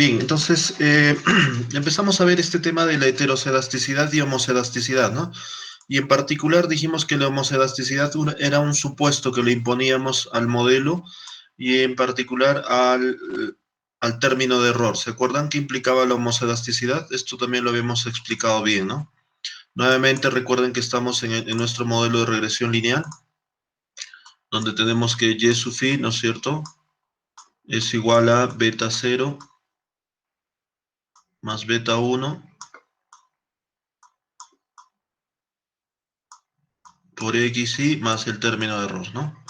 Bien, entonces empezamos a ver este tema de la heterocedasticidad y homocedasticidad, ¿no? Y en particular dijimos que la homocedasticidad era un supuesto que le imponíamos al modelo y en particular al término de error. ¿Se acuerdan qué implicaba la homocedasticidad? Esto también lo habíamos explicado bien, ¿no? Nuevamente recuerden que estamos en nuestro modelo de regresión lineal, donde tenemos que y sub phi, ¿no es cierto?, es igual a beta 0 más beta 1 por xy más el término de error, ¿no?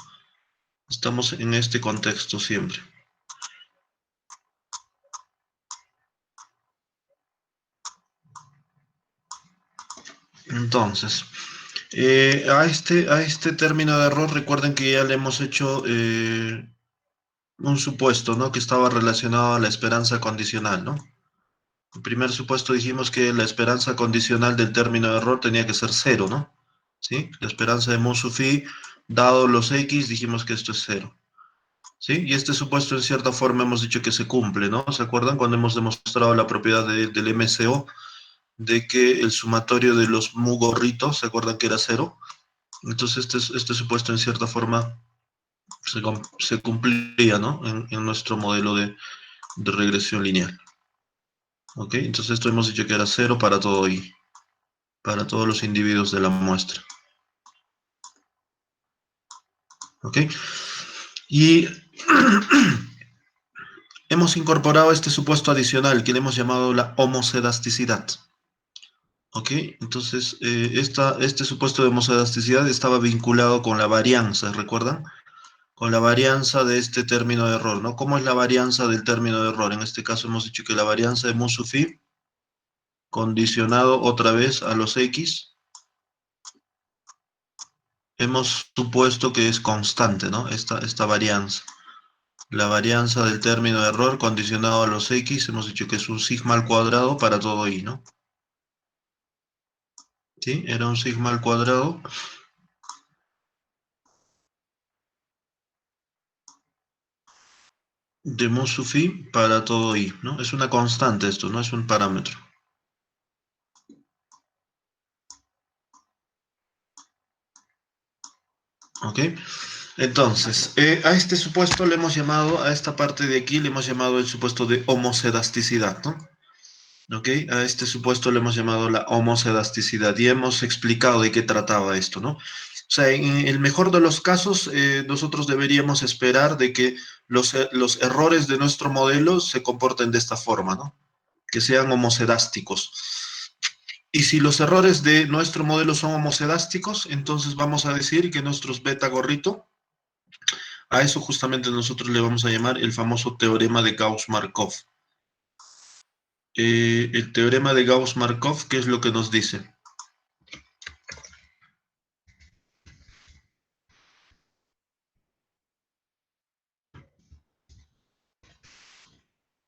Estamos en este contexto siempre. Entonces, a este término de error, recuerden que ya le hemos hecho un supuesto, ¿no? Que estaba relacionado a la esperanza condicional, ¿no? El primer supuesto dijimos que la esperanza condicional del término de error tenía que ser cero, ¿no? ¿Sí? La esperanza de mu sub phi, dado los x, dijimos que esto es cero. ¿Sí? Y este supuesto en cierta forma hemos dicho que se cumple, ¿no? ¿Se acuerdan cuando hemos demostrado la propiedad del MCO de que el sumatorio de los mu gorritos, ¿se acuerdan que era cero? Entonces este supuesto en cierta forma se cumplía, ¿no? En nuestro modelo de regresión lineal. ¿Ok? Entonces esto hemos dicho que era cero para todo y para todos los individuos de la muestra. ¿Ok? Y hemos incorporado este supuesto adicional que le hemos llamado la homocedasticidad. ¿Ok? Entonces, este supuesto de homocedasticidad estaba vinculado con la varianza, ¿recuerdan? Con la varianza de este término de error, ¿no? ¿Cómo es la varianza del término de error? En este caso hemos dicho que la varianza de mu sub phi, condicionado otra vez a los x, hemos supuesto que es constante, ¿no? Esta varianza. La varianza del término de error condicionado a los x, hemos dicho que es un sigma al cuadrado para todo y, ¿no? ¿Sí? Era un sigma al cuadrado de mu sub phi para todo i, ¿no? Es una constante esto, no es un parámetro. ¿Ok? Entonces, a este supuesto le hemos llamado, a esta parte de aquí le hemos llamado el supuesto de homocedasticidad, ¿no? ¿Ok? A este supuesto le hemos llamado la homocedasticidad y hemos explicado de qué trataba esto, ¿no? O sea, en el mejor de los casos, nosotros deberíamos esperar de que los errores de nuestro modelo se comporten de esta forma, ¿no? Que sean homocedásticos. Y si los errores de nuestro modelo son homocedásticos, entonces vamos a decir que nuestros beta gorrito, a eso justamente nosotros le vamos a llamar el famoso teorema de Gauss-Markov. El teorema de Gauss-Markov, ¿qué es lo que nos dice?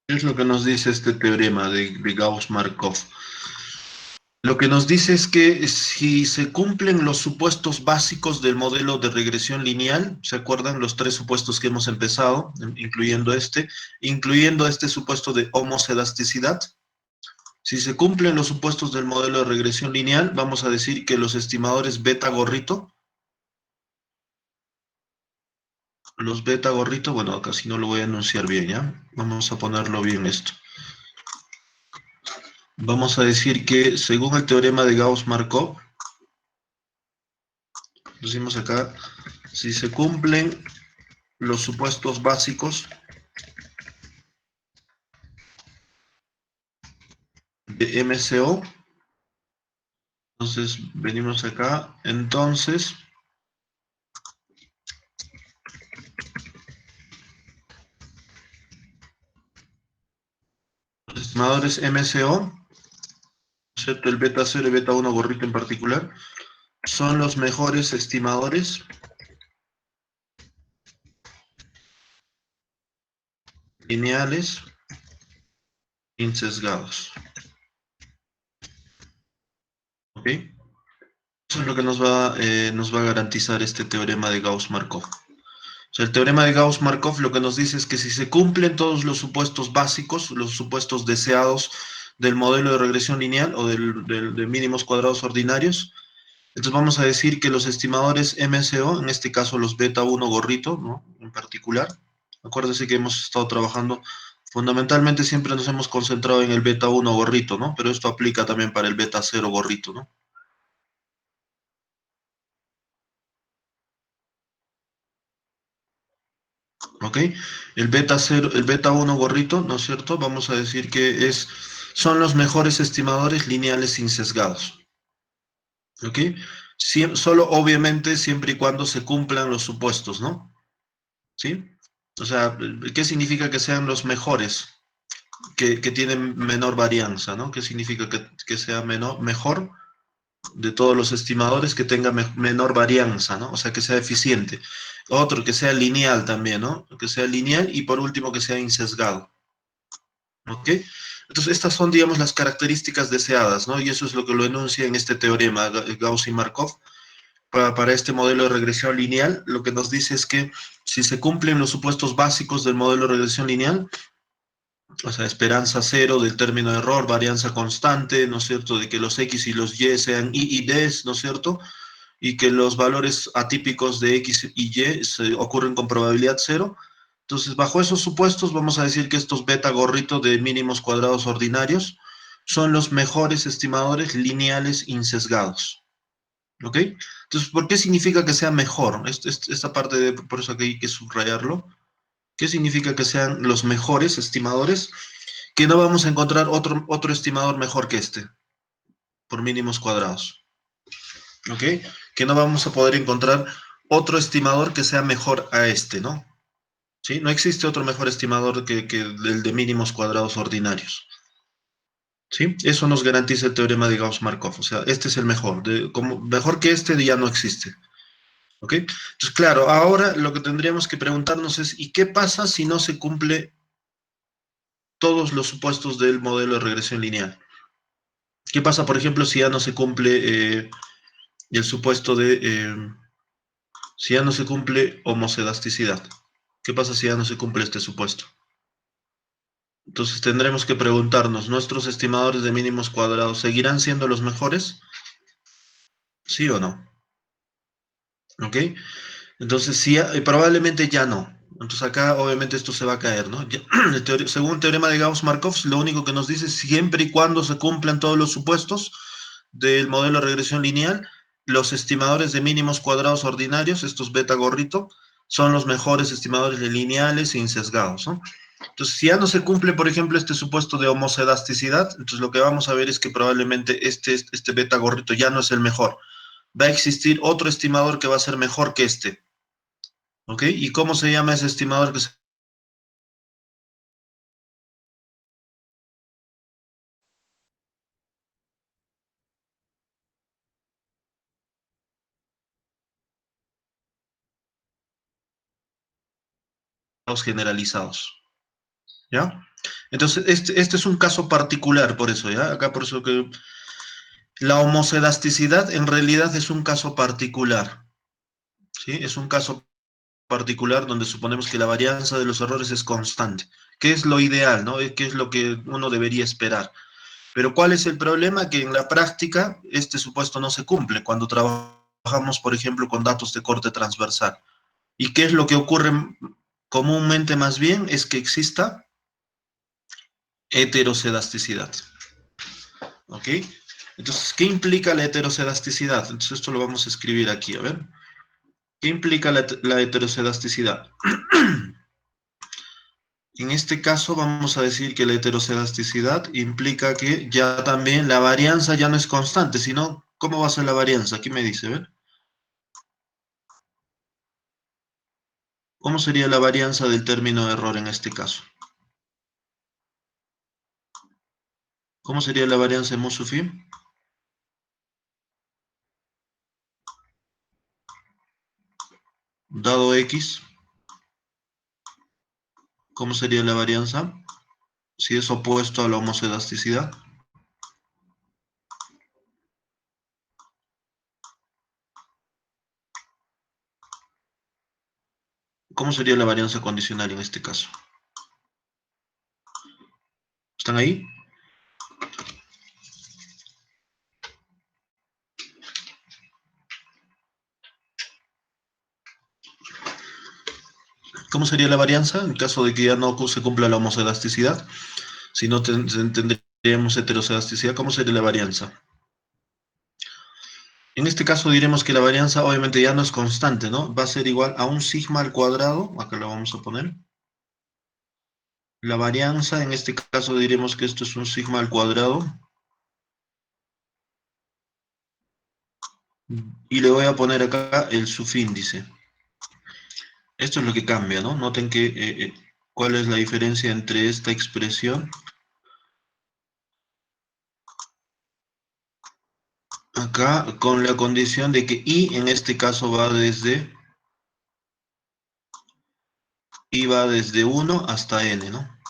¿Qué es lo que nos dice este teorema de Gauss-Markov? Lo que nos dice es que si se cumplen los supuestos básicos del modelo de regresión lineal, ¿se acuerdan los tres supuestos que hemos empezado, incluyendo este supuesto de homocedasticidad? Si se cumplen los supuestos del modelo de regresión lineal, vamos a decir que los estimadores beta gorrito, bueno, acá sí no lo voy a enunciar bien, ¿ya? Vamos a ponerlo bien esto. Vamos a decir que según el teorema de Gauss-Markov, decimos acá, si se cumplen los supuestos básicos de MCO, entonces venimos acá, entonces los estimadores MCO, excepto el beta 0 y beta 1 gorrito en particular, son los mejores estimadores lineales insesgados. ¿Ok? Eso es lo que nos va a garantizar este teorema de Gauss-Markov. O sea, el teorema de Gauss-Markov lo que nos dice es que si se cumplen todos los supuestos básicos, los supuestos deseados del modelo de regresión lineal o de mínimos cuadrados ordinarios, entonces vamos a decir que los estimadores MSO, en este caso los beta 1 gorrito, ¿no? En particular, acuérdense que hemos estado trabajando, fundamentalmente siempre nos hemos concentrado en el beta 1 gorrito, ¿no? Pero esto aplica también para el beta 0 gorrito, ¿no? ¿Ok? El beta 0, el beta 1 gorrito, ¿no es cierto? Vamos a decir que son los mejores estimadores lineales sin sesgados. ¿Ok? Solo obviamente siempre y cuando se cumplan los supuestos, ¿no? ¿Sí? O sea, ¿qué significa que sean los mejores? Que tienen menor varianza, ¿no? ¿Qué significa que sea mejor de todos los estimadores que tenga menor varianza, ¿no? O sea, que sea eficiente. Otro, que sea lineal también, ¿no? Que sea lineal y por último que sea insesgado, ¿ok? Entonces, estas son, digamos, las características deseadas, ¿no? Y eso es lo que lo enuncia en este teorema Gauss y Markov. Para este modelo de regresión lineal, lo que nos dice es que si se cumplen los supuestos básicos del modelo de regresión lineal, o sea, esperanza cero del término de error, varianza constante, ¿no es cierto?, de que los X y los Y sean I y D, ¿no es cierto?, y que los valores atípicos de X y Y ocurren con probabilidad cero. Entonces, bajo esos supuestos, vamos a decir que estos beta gorrito de mínimos cuadrados ordinarios son los mejores estimadores lineales insesgados. ¿Ok? Entonces, ¿por qué significa que sea mejor? Esta parte, por eso que hay que subrayarlo. ¿Qué significa que sean los mejores estimadores? Que no vamos a encontrar otro estimador mejor que este, por mínimos cuadrados. ¿Ok? Que no vamos a poder encontrar otro estimador que sea mejor a este, ¿no? ¿Sí? No existe otro mejor estimador que el de mínimos cuadrados ordinarios. ¿Sí? Eso nos garantiza el teorema de Gauss-Markov. O sea, este es el mejor. Como mejor que este ya no existe. ¿Ok? Entonces, claro, ahora lo que tendríamos que preguntarnos es, ¿y qué pasa si no se cumple todos los supuestos del modelo de regresión lineal? ¿Qué pasa, por ejemplo, si ya no se cumple el supuesto si ya no se cumple homocedasticidad? ¿Qué pasa si ya no se cumple este supuesto? Entonces tendremos que preguntarnos, ¿nuestros estimadores de mínimos cuadrados seguirán siendo los mejores? ¿Sí o no? ¿Ok? Entonces, sí, probablemente ya no. Entonces acá obviamente esto se va a caer, ¿no? Según el teorema de Gauss-Markov, lo único que nos dice es siempre y cuando se cumplan todos los supuestos del modelo de regresión lineal, los estimadores de mínimos cuadrados ordinarios, estos beta gorrito, son los mejores estimadores lineales e insesgados, ¿no? Entonces, si ya no se cumple, por ejemplo, este supuesto de homocedasticidad, entonces lo que vamos a ver es que probablemente este beta gorrito ya no es el mejor. Va a existir otro estimador que va a ser mejor que este. ¿Ok? ¿Y cómo se llama ese estimador que los generalizados? ¿Ya? Entonces, este es un caso particular, por eso, ¿ya? Acá por eso que la homocedasticidad en realidad es un caso particular, ¿sí? Es un caso particular donde suponemos que la varianza de los errores es constante, que es lo ideal, ¿no? Que es lo que uno debería esperar. Pero ¿cuál es el problema? Que en la práctica este supuesto no se cumple cuando trabajamos, por ejemplo, con datos de corte transversal. ¿Y qué es lo que ocurre comúnmente más bien? Es que exista heterocedasticidad. ¿Ok? Entonces, ¿qué implica la heterocedasticidad? Entonces, esto lo vamos a escribir aquí, a ver. ¿Qué implica la heterocedasticidad? En este caso, vamos a decir que la heterocedasticidad implica que ya también la varianza ya no es constante, sino, ¿cómo va a ser la varianza? Aquí me dice, ¿ver? ¿Cómo sería la varianza del término de error en este caso? ¿Cómo sería la varianza en Musufi? Dado X, ¿cómo sería la varianza? Si es opuesto a la homocedasticidad. ¿Cómo sería la varianza condicional en este caso? ¿Están ahí? ¿Cómo sería la varianza en caso de que ya no se cumpla la homoselasticidad? Si no tendríamos heteroselasticidad, ¿cómo sería la varianza? En este caso diremos que la varianza obviamente ya no es constante, ¿no? Va a ser igual a un sigma al cuadrado, acá lo vamos a poner. La varianza, en este caso diremos que esto es un sigma al cuadrado. Y le voy a poner acá el subíndice. Esto es lo que cambia, ¿no? Noten que cuál es la diferencia entre esta expresión acá con la condición de que i en este caso va desde 1 hasta n, ¿no?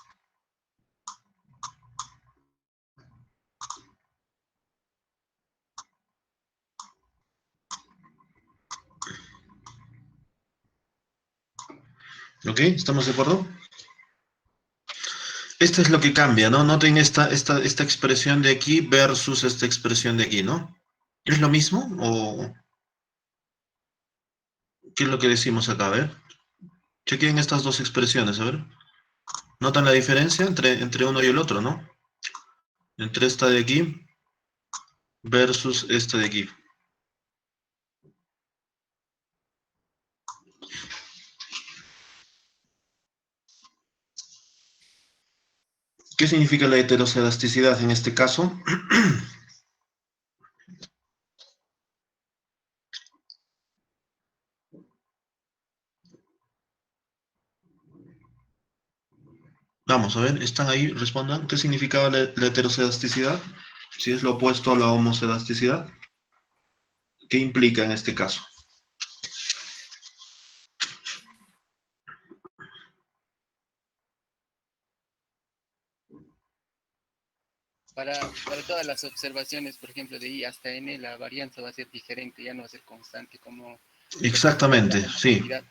¿Ok? ¿Estamos de acuerdo? Esto es lo que cambia, ¿no? Noten esta expresión de aquí versus esta expresión de aquí, ¿no? ¿Es lo mismo o qué es lo que decimos acá? A ver, chequen estas dos expresiones, a ver. ¿Notan la diferencia entre uno y el otro, no? Entre esta de aquí versus esta de aquí. ¿Qué significa la heteroscedasticidad en este caso? Vamos a ver, están ahí, respondan. ¿Qué significaba la heteroscedasticidad? Si es lo opuesto a la homoscedasticidad. ¿Qué implica en este caso? Para todas las observaciones, por ejemplo, de I hasta N, la varianza va a ser diferente, ya no va a ser constante como lo que sería la Exactamente, sí. homogeniidad.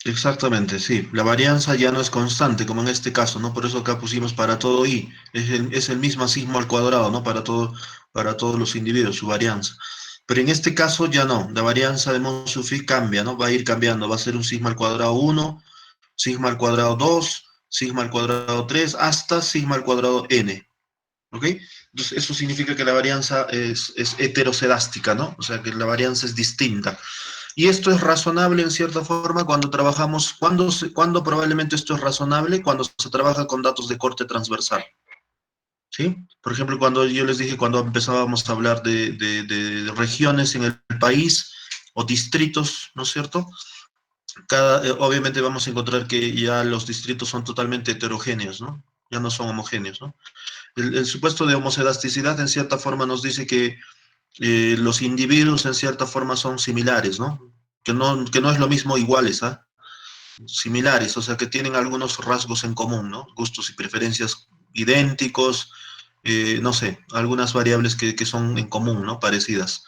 Exactamente, sí. La varianza ya no es constante, como en este caso, ¿no? Por eso acá pusimos para todo i. Es el mismo sigma al cuadrado, ¿no? Para todos los individuos, su varianza. Pero en este caso ya no. La varianza de Monsufi cambia, ¿no? Va a ir cambiando. Va a ser un sigma al cuadrado 1, sigma al cuadrado 2, sigma al cuadrado 3, hasta sigma al cuadrado n. ¿Ok? Entonces, eso significa que la varianza es heteroscedástica, ¿no? O sea, que la varianza es distinta. Y esto es razonable en cierta forma cuando trabajamos, cuando probablemente esto es razonable cuando se trabaja con datos de corte transversal, ¿sí? Por ejemplo, cuando yo les dije, cuando empezábamos a hablar de regiones en el país o distritos, ¿no es cierto? Obviamente vamos a encontrar que ya los distritos son totalmente heterogéneos, ¿no? Ya no son homogéneos, ¿no? El supuesto de homocedasticidad en cierta forma nos dice que los individuos en cierta forma son similares, ¿no? Que no es lo mismo iguales, ¿ah? Similares, o sea, que tienen algunos rasgos en común, ¿no? Gustos y preferencias idénticos, no sé, algunas variables que son en común, ¿no? Parecidas.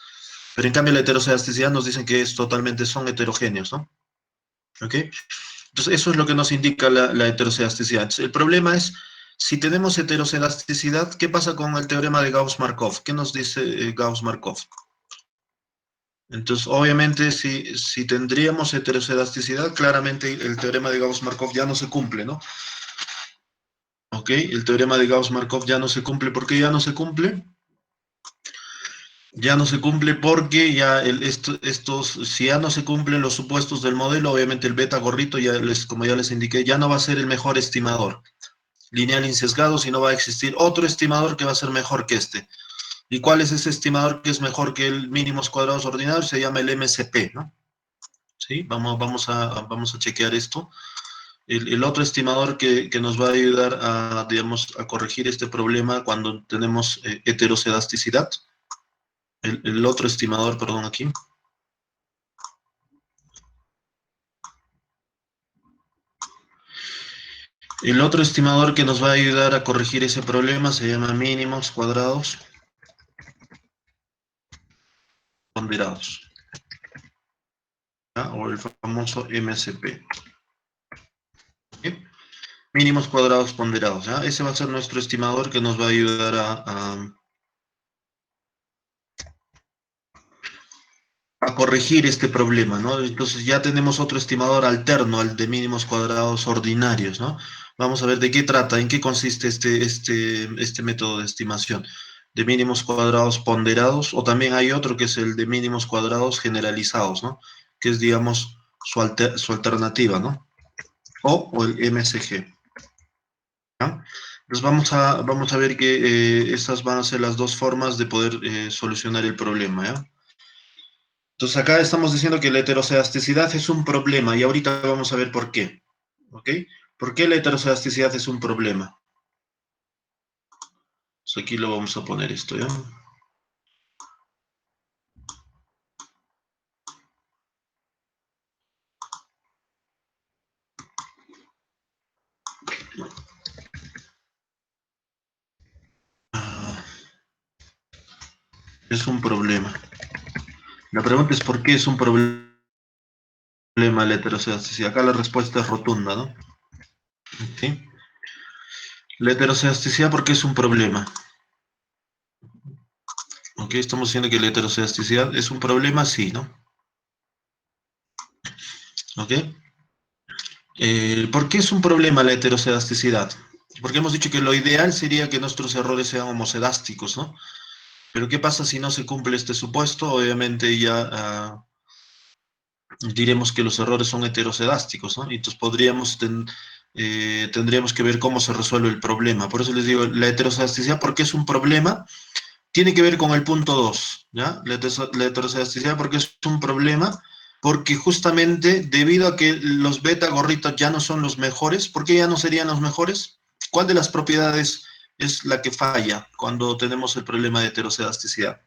Pero en cambio la heteroscedasticidad nos dicen que son heterogéneos, ¿no? ¿Ok? Entonces eso es lo que nos indica la heteroscedasticidad. Entonces, el problema es, si tenemos heteroscedasticidad, ¿qué pasa con el teorema de Gauss-Markov? ¿Qué nos dice Gauss-Markov? Entonces, obviamente, si tendríamos heteroscedasticidad, claramente el teorema de Gauss-Markov ya no se cumple, ¿no? ¿Ok? El teorema de Gauss-Markov ya no se cumple. ¿Por qué ya no se cumple? Ya no se cumple porque ya si ya no se cumplen los supuestos del modelo, obviamente el beta gorrito, como ya les indiqué, ya no va a ser el mejor estimador lineal insesgado, sino va a existir otro estimador que va a ser mejor que este. ¿Y cuál es ese estimador que es mejor que el mínimos cuadrados ordinarios? Se llama el MCP, ¿no? ¿Sí? Vamos a chequear esto. El otro estimador que nos va a ayudar digamos, a corregir este problema cuando tenemos heteroscedasticidad. El otro estimador, perdón, aquí. El otro estimador que nos va a ayudar a corregir ese problema se llama mínimos cuadrados ponderados. ¿ya? O el famoso MCP. ¿Sí? Mínimos cuadrados ponderados, ¿ya? Ese va a ser nuestro estimador que nos va a ayudar a corregir este problema, ¿no? Entonces ya tenemos otro estimador alterno al de mínimos cuadrados ordinarios, ¿no? Vamos a ver de qué trata, en qué consiste este método de estimación. De mínimos cuadrados ponderados, o también hay otro que es el de mínimos cuadrados generalizados, ¿no? Que es, digamos, su alternativa, ¿no? O el MCG, ¿ya? Entonces vamos a ver que estas van a ser las dos formas de poder solucionar el problema, ¿ya? Entonces acá estamos diciendo que la heterocedasticidad es un problema y ahorita vamos a ver por qué. ¿Ok? ¿Por qué la heterocedasticidad es un problema? Pues aquí lo vamos a poner esto, ¿ya? Ah, es un problema. La pregunta es ¿por qué es un problema la heterocedasticidad? Acá la respuesta es rotunda, ¿no? ¿Sí? La heterocedasticidad, ¿por qué es un problema? ¿Ok? Estamos diciendo que la heterocedasticidad es un problema, sí, ¿no? ¿Ok? ¿Por qué es un problema la heterocedasticidad? Porque hemos dicho que lo ideal sería que nuestros errores sean homocedásticos, ¿no? Pero ¿qué pasa si no se cumple este supuesto? Obviamente ya diremos que los errores son heterocedásticos, ¿no? Y entonces tendríamos que ver cómo se resuelve el problema. Por eso les digo, la heterocedasticidad, ¿por qué es un problema? Tiene que ver con el punto 2, ¿ya? La heterocedasticidad, ¿por qué es un problema? Porque justamente debido a que los beta gorritos ya no son los mejores, ¿por qué ya no serían los mejores? ¿Cuál de las propiedades es la que falla cuando tenemos el problema de heterocedasticidad?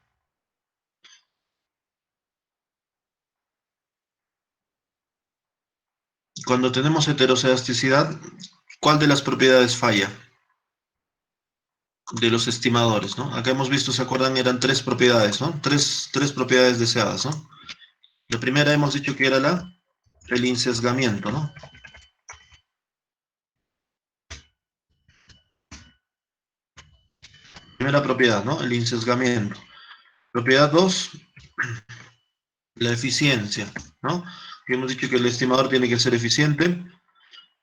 Cuando tenemos heterocedasticidad, ¿cuál de las propiedades falla? De los estimadores, ¿no? Acá hemos visto, ¿se acuerdan? Eran tres propiedades, ¿no? Tres propiedades deseadas, ¿no? La primera hemos dicho que era el insesgamiento, ¿no? Primera propiedad, ¿no? El insesgamiento. Propiedad 2, la eficiencia, ¿no? Que hemos dicho que el estimador tiene que ser eficiente.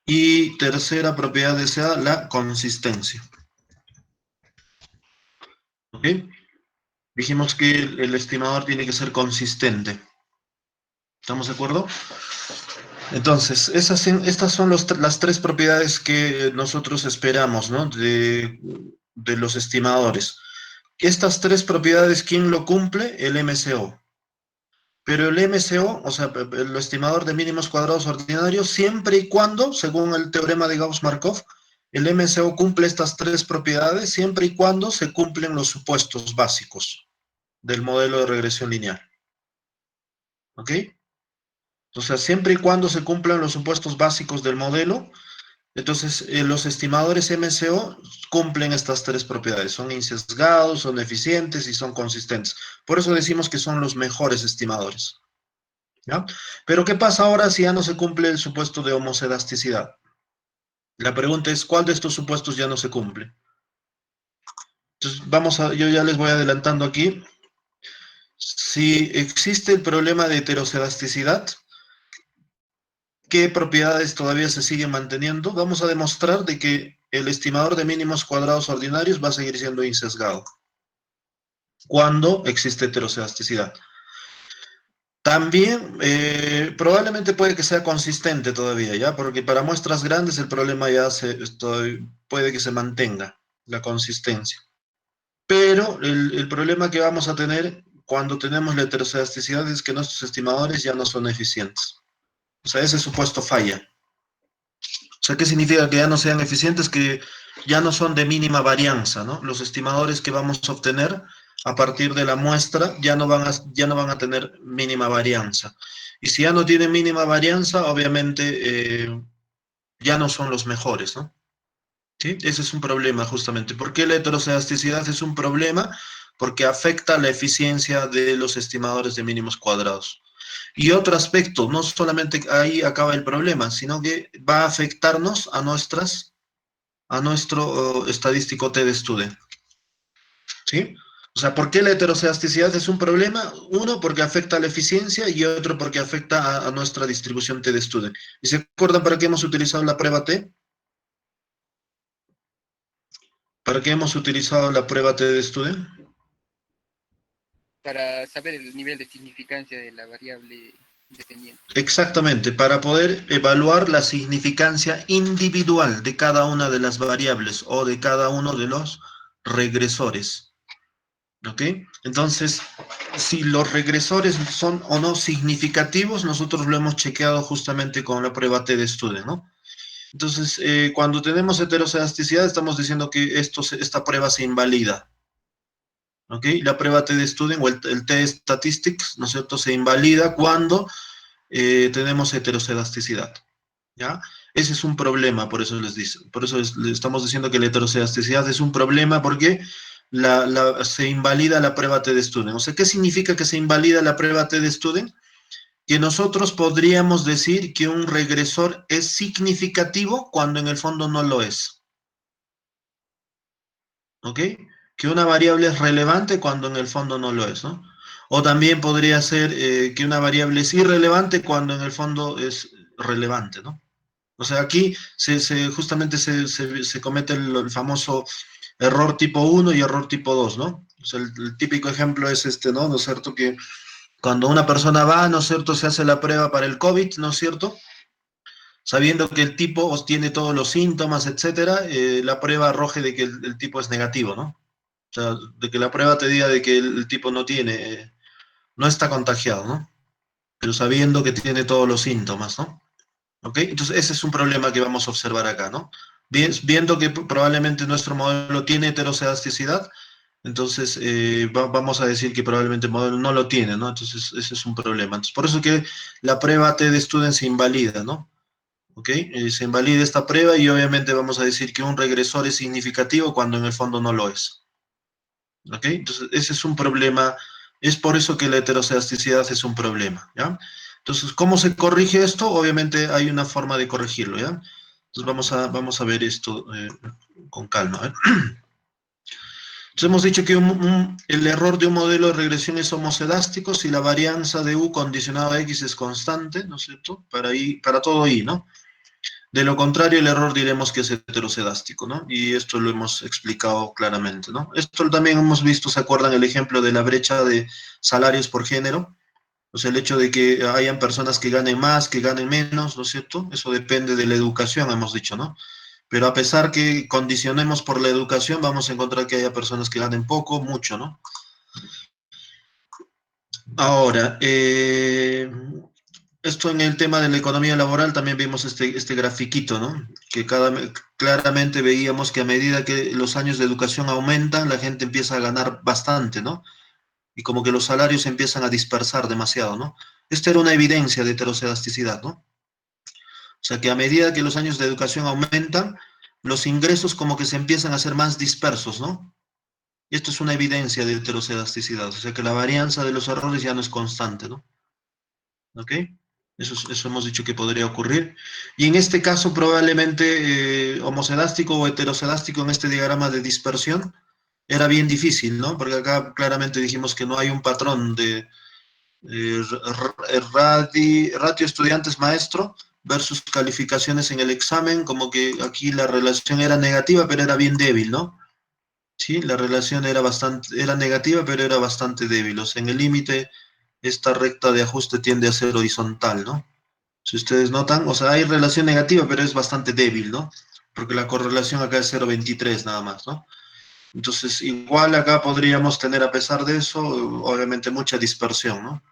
Y tercera propiedad deseada, la consistencia. ¿Ok? Dijimos que el estimador tiene que ser consistente. ¿Estamos de acuerdo? Entonces, estas son las tres propiedades que nosotros esperamos, ¿no? De los estimadores. Estas tres propiedades, ¿quién lo cumple? El MCO. Pero el MCO, o sea, el estimador de mínimos cuadrados ordinarios, siempre y cuando, según el teorema de Gauss-Markov, el MCO cumple estas tres propiedades siempre y cuando se cumplen los supuestos básicos del modelo de regresión lineal. ¿Ok? O sea, siempre y cuando se cumplan los supuestos básicos del modelo, entonces los estimadores MCO cumplen estas tres propiedades. Son insesgados, son eficientes y son consistentes. Por eso decimos que son los mejores estimadores. ¿Ya? Pero ¿qué pasa ahora si ya no se cumple el supuesto de homocedasticidad? La pregunta es, ¿cuál de estos supuestos ya no se cumple? Entonces, yo ya les voy adelantando aquí. Si existe el problema de heterocedasticidad, ¿qué propiedades todavía se siguen manteniendo? Vamos a demostrar de que el estimador de mínimos cuadrados ordinarios va a seguir siendo insesgado cuando existe heterocedasticidad. También probablemente puede que sea consistente todavía, ¿ya? Porque para muestras grandes el problema ya puede que se mantenga la consistencia. Pero el problema que vamos a tener cuando tenemos la heterocedasticidad es que nuestros estimadores ya no son eficientes. O sea, ese supuesto falla. O sea, ¿qué significa que ya no sean eficientes? Que ya no son de mínima varianza, ¿no? Los estimadores que vamos a obtener a partir de la muestra ya no van a tener mínima varianza. Y si ya no tienen mínima varianza, obviamente ya no son los mejores, ¿no? ¿Sí? Ese es un problema justamente. ¿Por qué la heterocedasticidad es un problema? Porque afecta la eficiencia de los estimadores de mínimos cuadrados. Y otro aspecto, no solamente ahí acaba el problema, sino que va a afectarnos a nuestro estadístico T-de-Student, ¿sí? O sea, ¿por qué la heterocedasticidad es un problema? Uno, porque afecta a la eficiencia y otro, porque afecta a nuestra distribución T-de-Student. ¿Y se acuerdan para qué hemos utilizado la prueba T? ¿Para qué hemos utilizado la prueba T-de-Student? Para saber el nivel de significancia de la variable independiente. Exactamente, para poder evaluar la significancia individual de cada una de las variables o de cada uno de los regresores. ¿Ok? Entonces, si los regresores son o no significativos, nosotros lo hemos chequeado justamente con la prueba T-de-Student, ¿no? Entonces, cuando tenemos heterocedasticidad, estamos diciendo que esta prueba se invalida. ¿Ok? La prueba T-de-Student o el T-Statistics, ¿no es cierto?, se invalida cuando tenemos heterocedasticidad. ¿Ya? Ese es un problema, por eso les estamos diciendo que la heterocedasticidad es un problema porque se invalida la prueba T-de-Student. O sea, ¿qué significa que se invalida la prueba T-de-Student? Que nosotros podríamos decir que un regresor es significativo cuando en el fondo no lo es. ¿Ok? Que una variable es relevante cuando en el fondo no lo es, ¿no? O también podría ser que una variable es irrelevante cuando en el fondo es relevante, ¿no? O sea, aquí justamente se comete el famoso error tipo 1 y error tipo 2, ¿no? O sea, el típico ejemplo es este, ¿no? ¿No es cierto? Que cuando una persona va, ¿no es cierto?, se hace la prueba para el COVID, ¿no es cierto? Sabiendo que el tipo tiene todos los síntomas, etcétera, la prueba arroje de que el tipo es negativo, ¿no? O sea, de que la prueba te diga de que el tipo no está contagiado, ¿no? Pero sabiendo que tiene todos los síntomas, ¿no? ¿Ok? Entonces, ese es un problema que vamos a observar acá, ¿no? Viendo que probablemente nuestro modelo tiene heterocedasticidad, entonces vamos a decir que probablemente el modelo no lo tiene, ¿no? Entonces, ese es un problema. Entonces, por eso que la prueba T-de-Student se invalida, ¿no? ¿Ok? Se invalida esta prueba y obviamente vamos a decir que un regresor es significativo cuando en el fondo no lo es. ¿Ok? Entonces, ese es un problema, es por eso que la heterocedasticidad es un problema, ¿ya? Entonces, ¿cómo se corrige esto? Obviamente hay una forma de corregirlo, ¿ya? Entonces, vamos a ver esto con calma, ¿eh? Entonces, hemos dicho que el error de un modelo de regresión es homocedástico si la varianza de U condicionado a X es constante, ¿no es cierto? Para todo I, ¿no? De lo contrario, el error diremos que es heterocedástico, ¿no? Y esto lo hemos explicado claramente, ¿no? Esto también hemos visto, ¿se acuerdan el ejemplo de la brecha de salarios por género? O sea, el hecho de que hayan personas que ganen más, que ganen menos, ¿no es cierto? Eso depende de la educación, hemos dicho, ¿no? Pero a pesar que condicionemos por la educación, vamos a encontrar que haya personas que ganen poco, mucho, ¿no? Ahora, esto en el tema de la economía laboral también vimos este grafiquito, ¿no? Que claramente veíamos que a medida que los años de educación aumentan, la gente empieza a ganar bastante, ¿no? Y como que los salarios se empiezan a dispersar demasiado, ¿no? Esta era una evidencia de heterocedasticidad, ¿no? O sea, que a medida que los años de educación aumentan, los ingresos como que se empiezan a hacer más dispersos, ¿no? Y esto es una evidencia de heterocedasticidad, o sea, que la varianza de los errores ya no es constante, ¿no? ¿Ok? Eso hemos dicho que podría ocurrir. Y en este caso, probablemente homocedástico o heterocedástico en este diagrama de dispersión era bien difícil, ¿no? Porque acá claramente dijimos que no hay un patrón de ratio estudiantes maestro versus calificaciones en el examen, como que aquí la relación era negativa, pero era bien débil, ¿no? Sí, la relación era negativa, pero era bastante débil. O sea, en el límite, esta recta de ajuste tiende a ser horizontal, ¿no? Si ustedes notan, o sea, hay relación negativa, pero es bastante débil, ¿no? Porque la correlación acá es 0,23 nada más, ¿no? Entonces, igual acá podríamos tener, a pesar de eso, obviamente mucha dispersión, ¿no?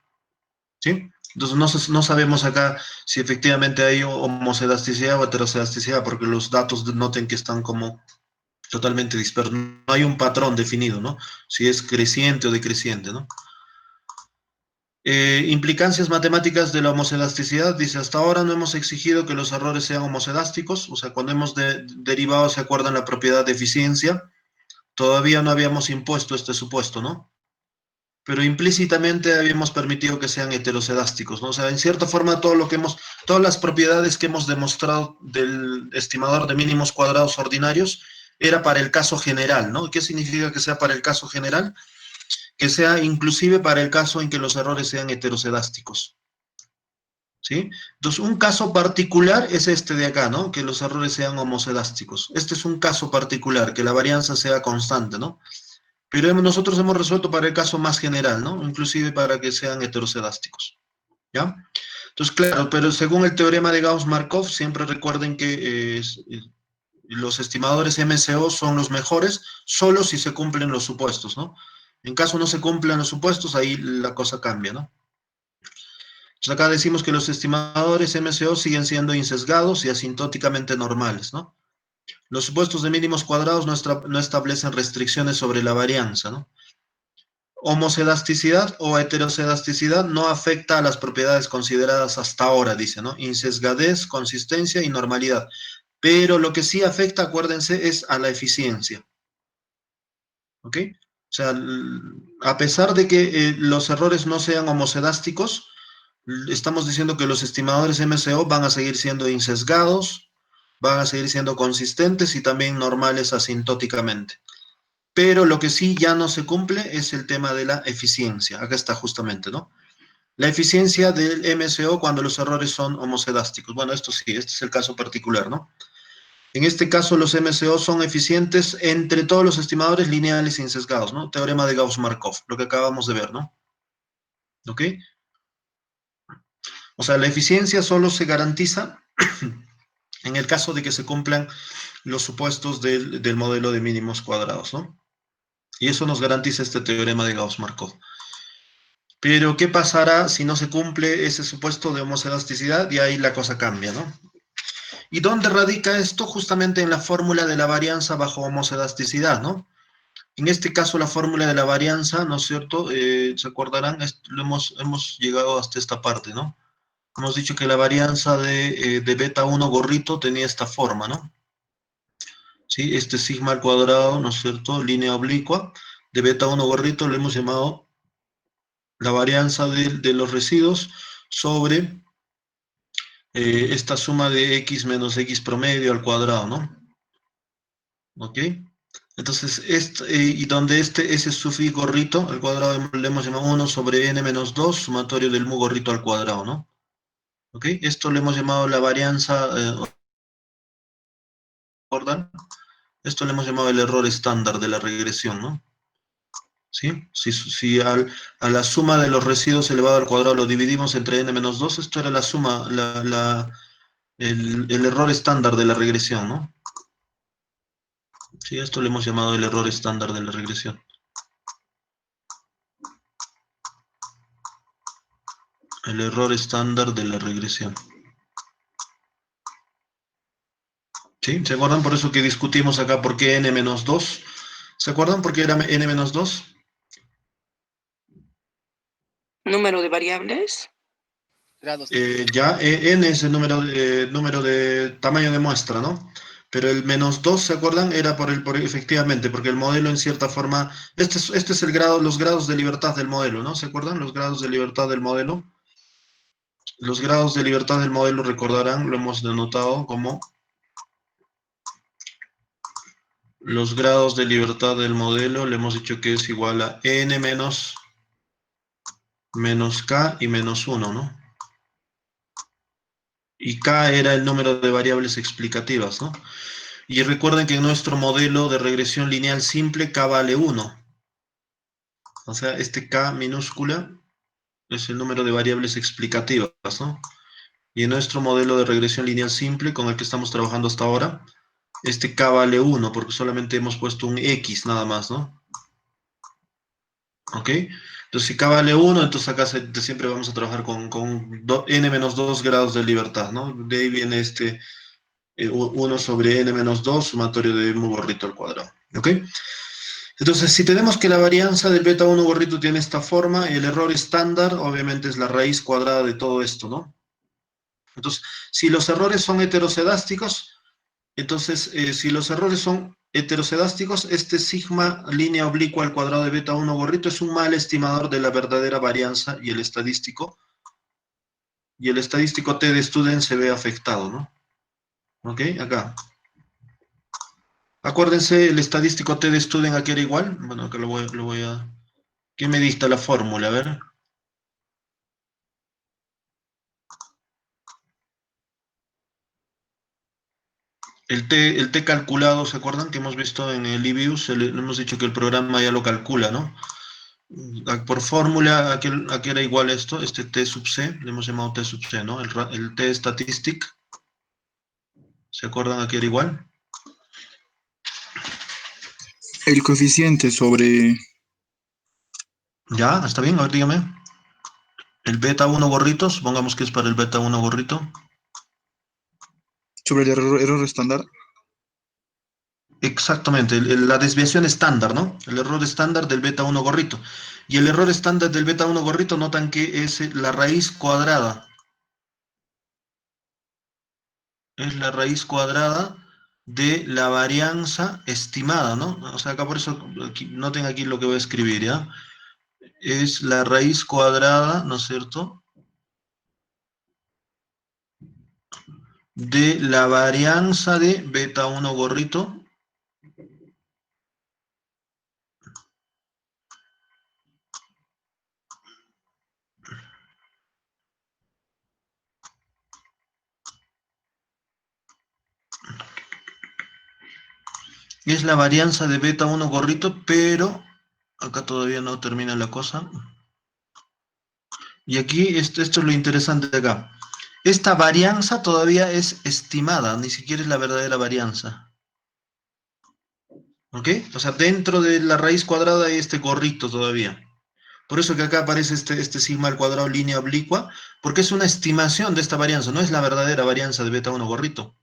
¿Sí? Entonces, no sabemos acá si efectivamente hay homocedasticidad o heterocedasticidad, porque los datos noten que están como totalmente dispersos. No hay un patrón definido, ¿no? Si es creciente o decreciente, ¿no? Implicancias matemáticas de la homocedasticidad, dice, hasta ahora no hemos exigido que los errores sean homocedásticos, o sea, cuando hemos derivado, ¿se acuerdan la propiedad de eficiencia? Todavía no habíamos impuesto este supuesto, ¿no? pero implícitamente habíamos permitido que sean heterosedásticos, ¿no? O sea, en cierta forma todas las propiedades que hemos demostrado del estimador de mínimos cuadrados ordinarios era para el caso general, ¿no? ¿Qué significa que sea para el caso general? Que sea inclusive para el caso en que los errores sean heterosedásticos, ¿sí? Entonces, un caso particular es este de acá, ¿no? Que los errores sean homocedásticos. Este es un caso particular, que la varianza sea constante, ¿no? Pero nosotros hemos resuelto para el caso más general, ¿no? Inclusive para que sean heterosedásticos, ¿ya? Entonces, claro, pero según el teorema de Gauss-Markov, siempre recuerden que los estimadores MCO son los mejores solo si se cumplen los supuestos, ¿no? En caso no se cumplan los supuestos, ahí la cosa cambia, ¿no? Entonces acá decimos que los estimadores MCO siguen siendo insesgados y asintóticamente normales, ¿no? Los supuestos de mínimos cuadrados no establecen restricciones sobre la varianza, ¿no? Homocedasticidad o heterocedasticidad no afecta a las propiedades consideradas hasta ahora, dice, ¿no? Insesgadez, consistencia y normalidad. Pero lo que sí afecta, acuérdense, es a la eficiencia. ¿Ok? O sea, a pesar de que los errores no sean homocedásticos, estamos diciendo que los estimadores MCO van a seguir siendo insesgados, van a seguir siendo consistentes y también normales asintóticamente. Pero lo que sí ya no se cumple es el tema de la eficiencia. Acá está justamente, ¿no? La eficiencia del MCO cuando los errores son homocedásticos. Bueno, esto sí, este es el caso particular, ¿no? En este caso, los MCO son eficientes entre todos los estimadores lineales insesgados, ¿no? Teorema de Gauss-Markov, lo que acabamos de ver, ¿no? ¿Ok? O sea, la eficiencia solo se garantiza en el caso de que se cumplan los supuestos del modelo de mínimos cuadrados, ¿no? Y eso nos garantiza este teorema de Gauss-Markov. Pero, ¿qué pasará si no se cumple ese supuesto de homocelasticidad? Y ahí la cosa cambia, ¿no? ¿Y dónde radica esto? Justamente en la fórmula de la varianza bajo homocelasticidad, ¿no? En este caso, la fórmula de la varianza, ¿no es cierto? ¿Se acordarán? Hemos llegado hasta esta parte, ¿no? Hemos dicho que la varianza de beta 1 gorrito tenía esta forma, ¿no? ¿Sí? Este sigma al cuadrado, ¿no es cierto? Línea oblicua de beta 1 gorrito lo hemos llamado la varianza de los residuos sobre esta suma de x menos x promedio al cuadrado, ¿no? ¿Ok? Entonces, y donde ese sufijo gorrito al cuadrado le hemos llamado 1 sobre n menos 2, sumatorio del mu gorrito al cuadrado, ¿no? ¿Ok? Esto le hemos llamado la varianza, ¿recuerdan? Esto le hemos llamado el error estándar de la regresión, ¿no? ¿Sí? Si a la suma de los residuos elevado al cuadrado lo dividimos entre n menos 2, esto era la suma, el error estándar de la regresión, ¿no? Sí, esto le hemos llamado el error estándar de la regresión. El error estándar de la regresión. ¿Sí? ¿Se acuerdan por eso que discutimos acá por qué n menos 2? ¿Se acuerdan por qué era n menos 2? ¿Número de variables? Grados. Ya, n es el número de tamaño de muestra, ¿no? Pero el menos 2, ¿se acuerdan? Era efectivamente, porque el modelo en cierta forma, este es el grado, los grados de libertad del modelo, ¿no? ¿Se acuerdan? Los grados de libertad del modelo. Los grados de libertad del modelo, recordarán, lo hemos denotado como los grados de libertad del modelo, le hemos dicho que es igual a n menos k y menos 1, ¿no? Y k era el número de variables explicativas, ¿no? Y recuerden que en nuestro modelo de regresión lineal simple, k vale 1. O sea, este k minúscula es el número de variables explicativas, ¿no? Y en nuestro modelo de regresión lineal simple, con el que estamos trabajando hasta ahora, este k vale 1, porque solamente hemos puesto un x nada más, ¿no? ¿Ok? Entonces, si k vale 1, entonces acá siempre vamos a trabajar con n menos 2 grados de libertad, ¿no? De ahí viene 1 sobre n menos 2, sumatorio de mu gorrito al cuadrado. ¿Ok? Entonces, si tenemos que la varianza del beta 1 gorrito tiene esta forma, el error estándar obviamente es la raíz cuadrada de todo esto, ¿no? Entonces, si los errores son heterocedásticos, entonces, si los errores son heterosedásticos, este sigma línea oblicua al cuadrado de beta 1 gorrito es un mal estimador de la verdadera varianza y el estadístico T de Student se ve afectado, ¿no? ¿Ok? Acá. Acuérdense, el estadístico T de Student aquí era igual. Bueno, acá lo voy a... ¿Qué me dicta la fórmula? A ver. El T calculado, ¿se acuerdan? Que hemos visto en el eViews, le hemos dicho que el programa ya lo calcula, ¿no? Por fórmula, aquí era igual esto, este T sub C, le hemos llamado T sub C, ¿no? El T statistic, ¿se acuerdan? Aquí era igual. El coeficiente sobre... Ya, está bien, a ver, dígame. El beta 1 gorrito, supongamos que es para el beta 1 gorrito. Sobre el error estándar. Exactamente, la desviación estándar, ¿no? El error estándar del beta 1 gorrito. Y el error estándar del beta 1 gorrito, notan que es la raíz cuadrada. Es la raíz cuadrada de la varianza estimada, ¿no? O sea, acá por eso, noten aquí lo que voy a escribir, ¿ya? Es la raíz cuadrada, ¿no es cierto?, de la varianza de beta 1 gorrito es la varianza de beta 1 gorrito, pero acá todavía no termina la cosa. Y aquí, esto es lo interesante de acá. Esta varianza todavía es estimada, ni siquiera es la verdadera varianza. ¿Ok? O sea, dentro de la raíz cuadrada hay este gorrito todavía. Por eso que acá aparece este sigma al cuadrado línea oblicua, porque es una estimación de esta varianza, no es la verdadera varianza de beta 1 gorrito.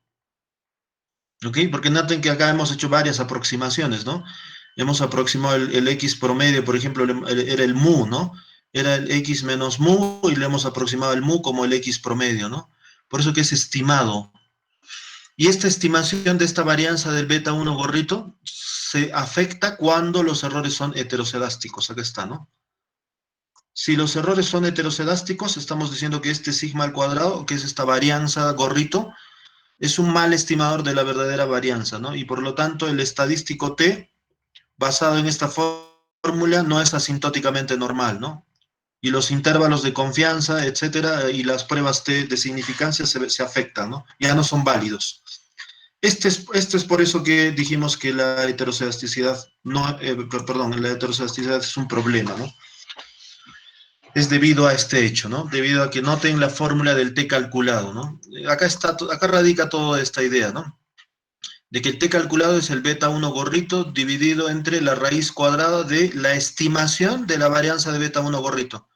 ¿Ok? Porque noten que acá hemos hecho varias aproximaciones, ¿no? Hemos aproximado el X promedio, por ejemplo, era el mu, ¿no? Era el X menos mu y le hemos aproximado el mu como el X promedio, ¿no? Por eso que es estimado. Y esta estimación de esta varianza del beta 1 gorrito se afecta cuando los errores son heteroscedásticos. Acá está, ¿no? Si los errores son heteroscedásticos, estamos diciendo que este sigma al cuadrado, que es esta varianza gorrito, es un mal estimador de la verdadera varianza, ¿no? Y por lo tanto, el estadístico T, basado en esta fórmula, no es asintóticamente normal, ¿no? Y los intervalos de confianza, etcétera, y las pruebas T de significancia se afectan, ¿no? Ya no son válidos. Este es por eso que dijimos que la heteroscedasticidad, la heteroscedasticidad es un problema, ¿no? Es debido a este hecho, ¿no? Debido a que noten la fórmula del T calculado, ¿no? Acá radica toda esta idea, ¿no? De que el T calculado es el beta 1 gorrito dividido entre la raíz cuadrada de la estimación de la varianza de beta 1 gorrito.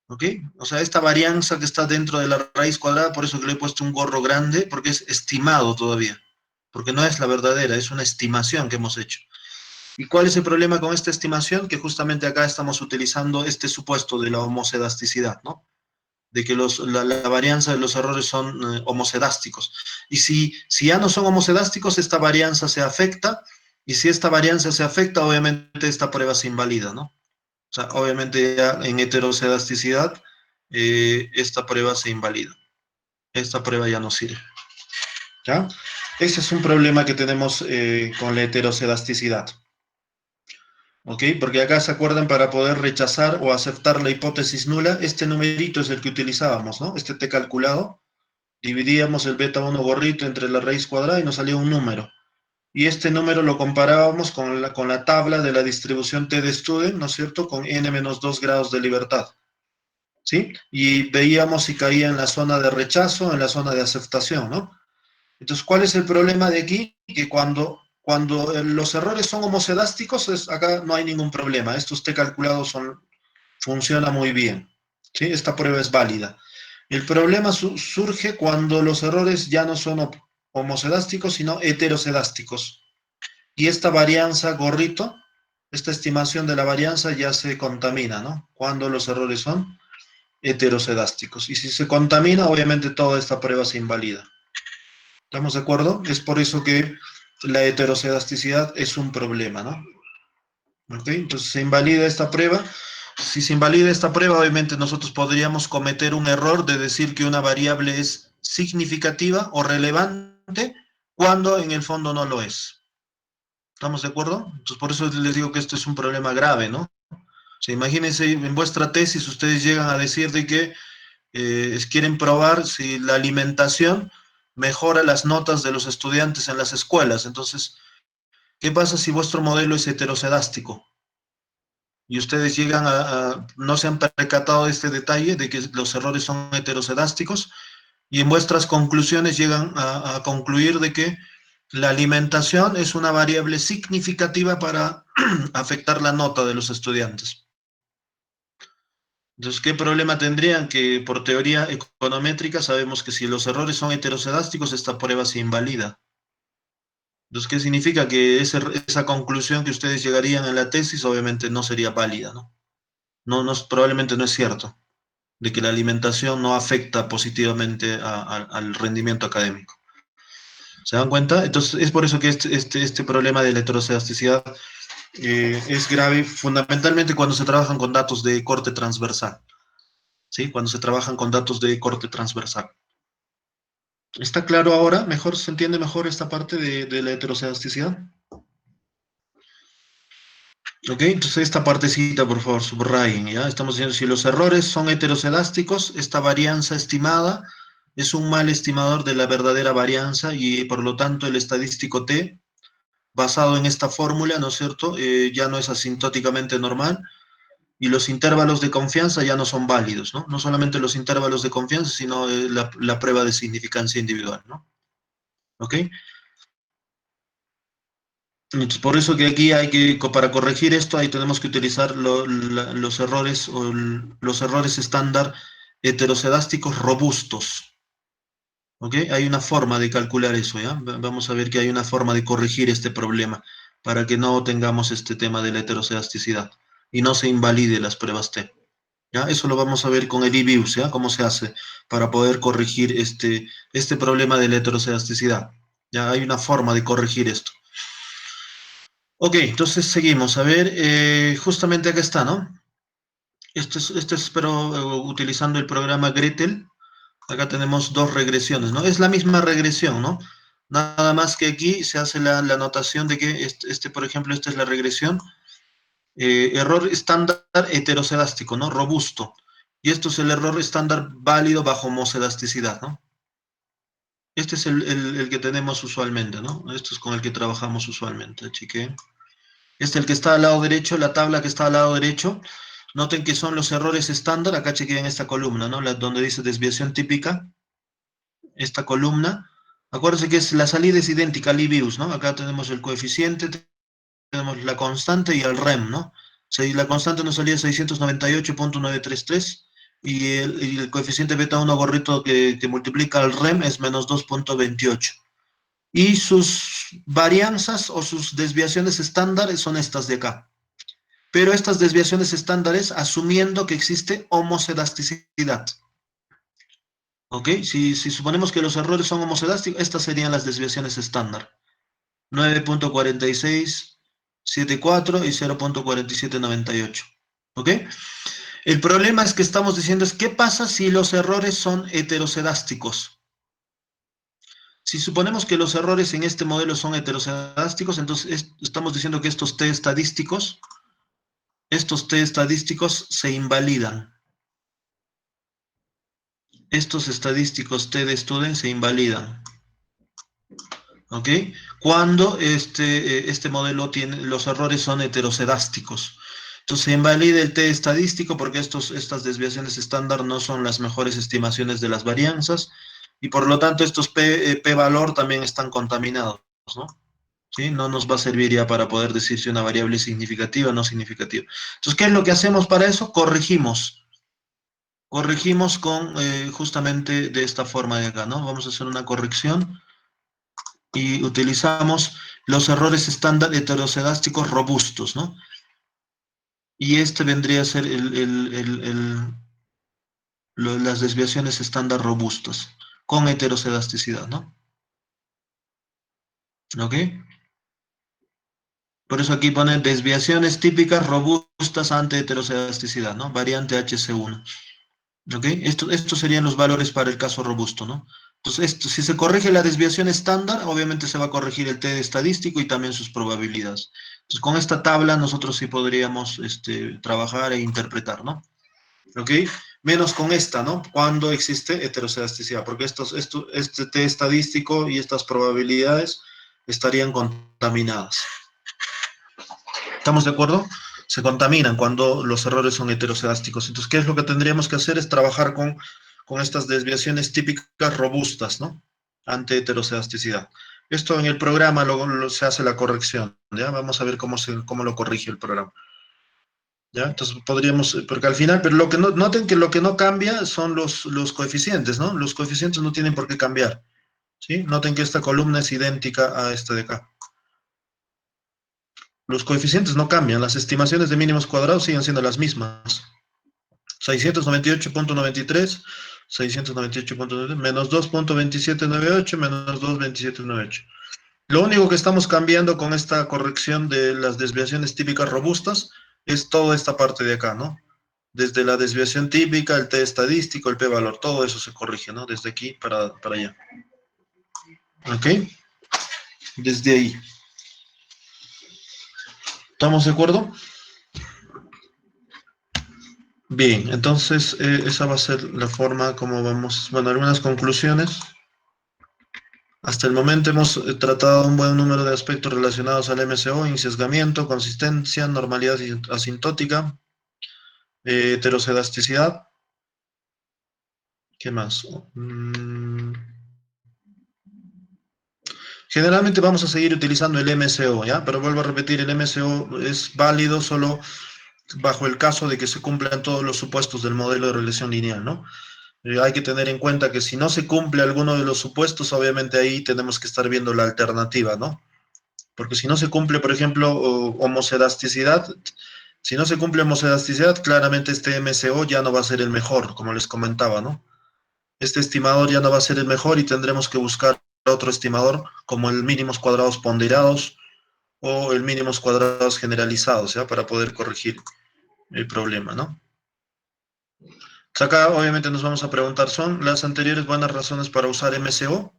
¿Ok? O sea, esta varianza que está dentro de la raíz cuadrada, por eso que le he puesto un gorro grande, porque es estimado todavía. Porque no es la verdadera, es una estimación que hemos hecho. ¿Y cuál es el problema con esta estimación? Que justamente acá estamos utilizando este supuesto de la homocedasticidad, ¿no? De que la varianza de los errores son homocedásticos. Y si ya no son homocedásticos, esta varianza se afecta, y si esta varianza se afecta, obviamente esta prueba se invalida, ¿no? O sea, obviamente ya en heterocedasticidad, esta prueba se invalida. Esta prueba ya no sirve. ¿Ya? Ese es un problema que tenemos con la heterocedasticidad. ¿Ok? Porque acá se acuerdan, para poder rechazar o aceptar la hipótesis nula, este numerito es el que utilizábamos, ¿no? Este T calculado. Dividíamos el beta 1 gorrito entre la raíz cuadrada y nos salía un número. Y este número lo comparábamos con la tabla de la distribución T de Student, ¿no es cierto? Con n-2 grados de libertad. ¿Sí? Y veíamos si caía en la zona de rechazo o en la zona de aceptación, ¿no? Entonces, ¿cuál es el problema de aquí? Que cuando los errores son homocedásticos, acá no hay ningún problema. Estos T calculados funciona muy bien. ¿Sí? Esta prueba es válida. El problema surge cuando los errores ya no son homocedásticos, sino heterocedásticos. Y esta varianza gorrito, esta estimación de la varianza ya se contamina, ¿no? Cuando los errores son heterocedásticos. Y si se contamina, obviamente toda esta prueba se invalida. ¿Estamos de acuerdo? Es por eso que la heterocedasticidad es un problema, ¿no? ¿Ok? Entonces se invalida esta prueba. Si se invalida esta prueba, obviamente nosotros podríamos cometer un error de decir que una variable es significativa o relevante cuando en el fondo no lo es. ¿Estamos de acuerdo? Entonces por eso les digo que esto es un problema grave, ¿no? O sea, imagínense en vuestra tesis ustedes llegan a decir de que quieren probar si la alimentación mejora las notas de los estudiantes en las escuelas. Entonces, ¿qué pasa si vuestro modelo es heterocedástico? Y ustedes llegan no se han percatado de este detalle, de que los errores son heterocedásticos, y en vuestras conclusiones llegan a concluir de que la alimentación es una variable significativa para afectar la nota de los estudiantes. Entonces, ¿qué problema tendrían? Que por teoría econométrica sabemos que si los errores son heterocedásticos, esta prueba se invalida. Entonces, ¿qué significa? Que esa conclusión que ustedes llegarían en la tesis obviamente no sería válida, ¿no? Probablemente no es cierto, de que la alimentación no afecta positivamente al rendimiento académico. ¿Se dan cuenta? Entonces, es por eso que este problema de la heterocedasticidad es grave, fundamentalmente cuando se trabajan con datos de corte transversal. ¿Sí? Cuando se trabajan con datos de corte transversal. ¿Está claro ahora? ¿Mejor se entiende mejor esta parte de la heterocedasticidad? Ok, entonces esta partecita, por favor, subrayen, ¿ya? Estamos diciendo, si los errores son heterocedásticos, esta varianza estimada es un mal estimador de la verdadera varianza y por lo tanto el estadístico T, basado en esta fórmula, ¿no es cierto?, ya no es asintóticamente normal, y los intervalos de confianza ya no son válidos, ¿no? No solamente los intervalos de confianza, sino la prueba de significancia individual, ¿no? ¿Ok? Entonces, por eso que aquí para corregir esto, ahí tenemos que utilizar los errores o los errores estándar heterocedásticos robustos, ¿ok? Hay una forma de calcular eso, ¿ya? Vamos a ver que hay una forma de corregir este problema para que no tengamos este tema de la heterocedasticidad y no se invalide las pruebas T. ¿Ya? Eso lo vamos a ver con el IBIUS, ¿ya? Cómo se hace para poder corregir este problema de la heterocedasticidad. Ya hay una forma de corregir esto. Ok, entonces seguimos. A ver, justamente acá está, ¿no? Esto es, pero utilizando el programa Gretel, acá tenemos dos regresiones, ¿no? Es la misma regresión, ¿no? Nada más que aquí se hace la anotación de que, por ejemplo, esta es la regresión. Error estándar heterocedástico, ¿no? Robusto. Y esto es el error estándar válido bajo homocedasticidad, ¿no? Este es el que tenemos usualmente, ¿no? Esto es con el que trabajamos usualmente, chique. El que está al lado derecho, la tabla que está al lado derecho, noten que son los errores estándar, acá chequeen esta columna, ¿no? Donde dice desviación típica, esta columna. Acuérdense que la salida es idéntica al IBIUS, ¿no? Acá tenemos el coeficiente, tenemos la constante y el REM, ¿no? La constante nos salía 698.933 y el coeficiente beta 1 gorrito que multiplica el REM es menos 2.28. Y sus varianzas o sus desviaciones estándares son estas de acá. Pero estas desviaciones estándares asumiendo que existe homocedasticidad. ¿Ok? Si suponemos que los errores son homocedásticos, estas serían las desviaciones estándar. 9.4674 y 0.4798. ¿Ok? El problema es que estamos diciendo es, ¿qué pasa si los errores son heterocedásticos? Si suponemos que los errores en este modelo son heterocedásticos, entonces estamos diciendo que estos T estadísticos se invalidan. Estos estadísticos T de student se invalidan. ¿Ok? Cuando este modelo los errores son heterocedásticos. Entonces se invalida el T estadístico porque estas desviaciones estándar no son las mejores estimaciones de las varianzas y por lo tanto estos P valor también están contaminados, ¿no? ¿Sí? No nos va a servir ya para poder decir si una variable es significativa o no significativa. Entonces, ¿qué es lo que hacemos para eso? Corregimos con justamente de esta forma de acá, ¿no? Vamos a hacer una corrección y utilizamos los errores estándar heterocedásticos robustos, ¿no? Y este vendría a ser las desviaciones estándar robustas con heterocedasticidad, ¿no? ¿Ok? Por eso aquí pone desviaciones típicas robustas ante heterocedasticidad, ¿no? Variante HC1. ¿Ok? Estos serían los valores para el caso robusto, ¿no? Entonces, si se corrige la desviación estándar, obviamente se va a corregir el T estadístico y también sus probabilidades. Entonces, con esta tabla nosotros sí podríamos trabajar e interpretar, ¿no? ¿Ok? Menos con esta, ¿no? Cuando existe heterocedasticidad, porque este T estadístico y estas probabilidades estarían contaminadas. ¿Estamos de acuerdo? Se contaminan cuando los errores son heterocedásticos. Entonces, ¿qué es lo que tendríamos que hacer? Es trabajar con estas desviaciones típicas robustas, ¿no? Ante heterocedasticidad. Esto en el programa se hace la corrección, ¿ya? Vamos a ver cómo lo corrige el programa. ¿Ya? Entonces podríamos, porque al final, pero noten que lo que no cambia son los coeficientes, ¿no? Los coeficientes no tienen por qué cambiar, ¿sí? Noten que esta columna es idéntica a esta de acá. Los coeficientes no cambian, las estimaciones de mínimos cuadrados siguen siendo las mismas. 698.93, 698.93, menos 2.2798, menos 2.2798. Lo único que estamos cambiando con esta corrección de las desviaciones típicas robustas es toda esta parte de acá, ¿no? Desde la desviación típica, el T estadístico, el P-valor, todo eso se corrige, ¿no? Desde aquí para allá. ¿Ok? Desde ahí. ¿Estamos de acuerdo? Bien, entonces esa va a ser la forma como vamos, bueno, algunas conclusiones. Hasta el momento hemos tratado un buen número de aspectos relacionados al MCO, insesgamiento, consistencia, normalidad asintótica, heterocedasticidad. ¿Qué más? Generalmente vamos a seguir utilizando el MCO, ¿ya? Pero vuelvo a repetir, el MCO es válido solo bajo el caso de que se cumplan todos los supuestos del modelo de regresión lineal, ¿no? Hay que tener en cuenta que si no se cumple alguno de los supuestos, obviamente ahí tenemos que estar viendo la alternativa, ¿no? Porque si no se cumple, por ejemplo, homocedasticidad, si no se cumple homocedasticidad, claramente este MCO ya no va a ser el mejor, como les comentaba, ¿no? Este estimador ya no va a ser el mejor y tendremos que buscar otro estimador como el mínimos cuadrados ponderados o el mínimos cuadrados generalizados, ¿ya? Para poder corregir el problema, ¿no? Entonces acá obviamente nos vamos a preguntar, ¿son las anteriores buenas razones para usar MCO?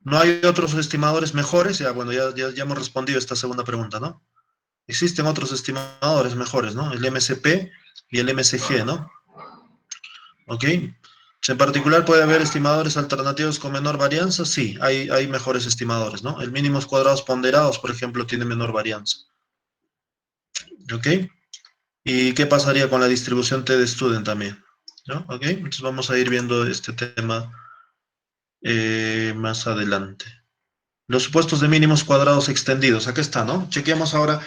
¿No hay otros estimadores mejores? Ya, bueno, ya hemos respondido esta segunda pregunta, ¿no? Existen otros estimadores mejores, ¿no? El MCP y el MCG, ¿no? ¿Ok? En particular, ¿puede haber estimadores alternativos con menor varianza? Sí, hay mejores estimadores, ¿no? El mínimos cuadrados ponderados, por ejemplo, tiene menor varianza. ¿Ok? ¿Y qué pasaría con la distribución T de Student también? ¿No? ¿Ok? Entonces vamos a ir viendo este tema más adelante. Los supuestos de mínimos cuadrados extendidos. Acá está, ¿no? Chequeamos ahora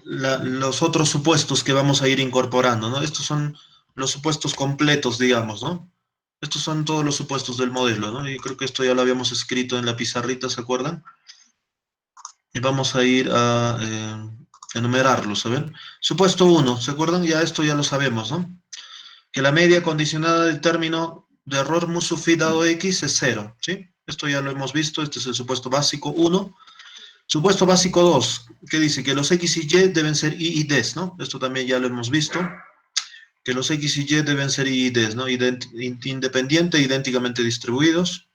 los otros supuestos que vamos a ir incorporando, ¿no? Estos son los supuestos completos, digamos, ¿no? Estos son todos los supuestos del modelo, ¿no? Y creo que esto ya lo habíamos escrito en la pizarrita, ¿se acuerdan? Y vamos a ir a enumerarlos, a ver. Supuesto 1, ¿se acuerdan? Ya esto ya lo sabemos, ¿no? Que la media condicionada del término de error mu-sub-phi dado x es 0, ¿sí? Esto ya lo hemos visto, este es el supuesto básico 1. Supuesto básico 2, que dice que los x y y deben ser i y des, ¿no? Esto también ya lo hemos visto, que los x y y deben ser i y des, ¿no? Independiente, idénticamente distribuidos.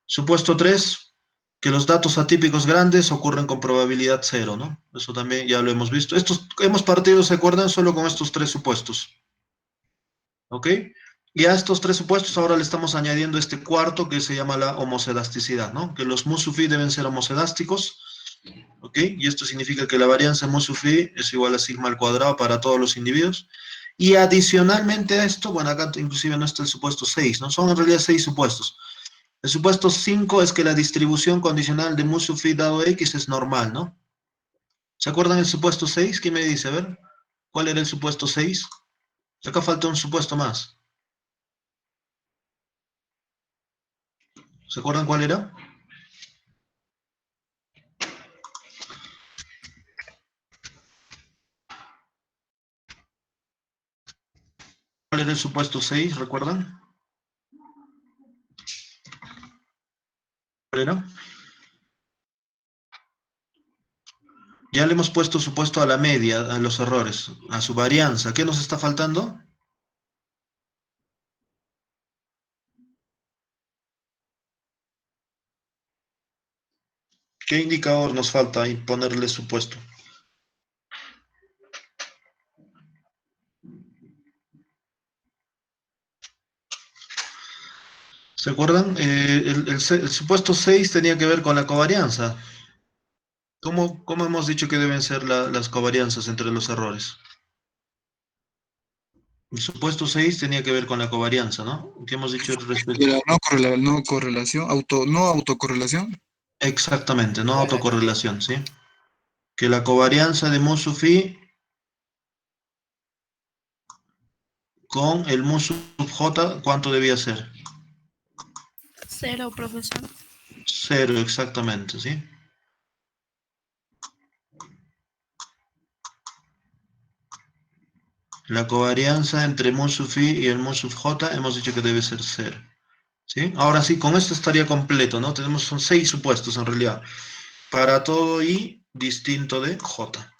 Supuesto 3, que los datos atípicos grandes ocurren con probabilidad 0, ¿no? Eso también ya lo hemos visto. Estos hemos partido, ¿se acuerdan? Solo con estos tres supuestos. ¿Ok? Y a estos tres supuestos ahora le estamos añadiendo este cuarto que se llama la homocedasticidad, ¿no? Que los mu-sub-phi deben ser homocedásticos, ¿ok? Y esto significa que la varianza mu-sub-phi es igual a sigma al cuadrado para todos los individuos. Y adicionalmente a esto, bueno, acá inclusive no está el supuesto 6, ¿no? Son en realidad 6 supuestos. El supuesto 5 es que la distribución condicional de mu-sub-phi dado x es normal, ¿no? ¿Se acuerdan el supuesto 6? ¿Quién me dice? A ver, ¿cuál era el supuesto 6? Acá falta un supuesto más. ¿Se acuerdan cuál era? ¿Cuál era el supuesto 6? ¿Recuerdan? ¿Cuál era? Ya le hemos puesto supuesto a la media, a los errores, a su varianza. ¿Qué nos está faltando? ¿Qué indicador nos falta ahí ponerle supuesto? ¿Se acuerdan? El supuesto 6 tenía que ver con la covarianza. ¿Cómo hemos dicho que deben ser las covarianzas entre los errores? El supuesto 6 tenía que ver con la covarianza, ¿no? ¿Qué hemos dicho al De respecto? la no correlación, no autocorrelación. Exactamente, no Igual a cero. autocorrelación, ¿sí? Que la covarianza de mu sub phi con el mu sub j, ¿cuánto debía ser? Cero, profesor. Cero, exactamente, ¿sí? La covarianza entre mu sub phi y el mu sub j hemos dicho que debe ser cero, ¿sí? Ahora sí, con esto estaría completo, ¿no? Son 6 supuestos en realidad, para todo i distinto de j.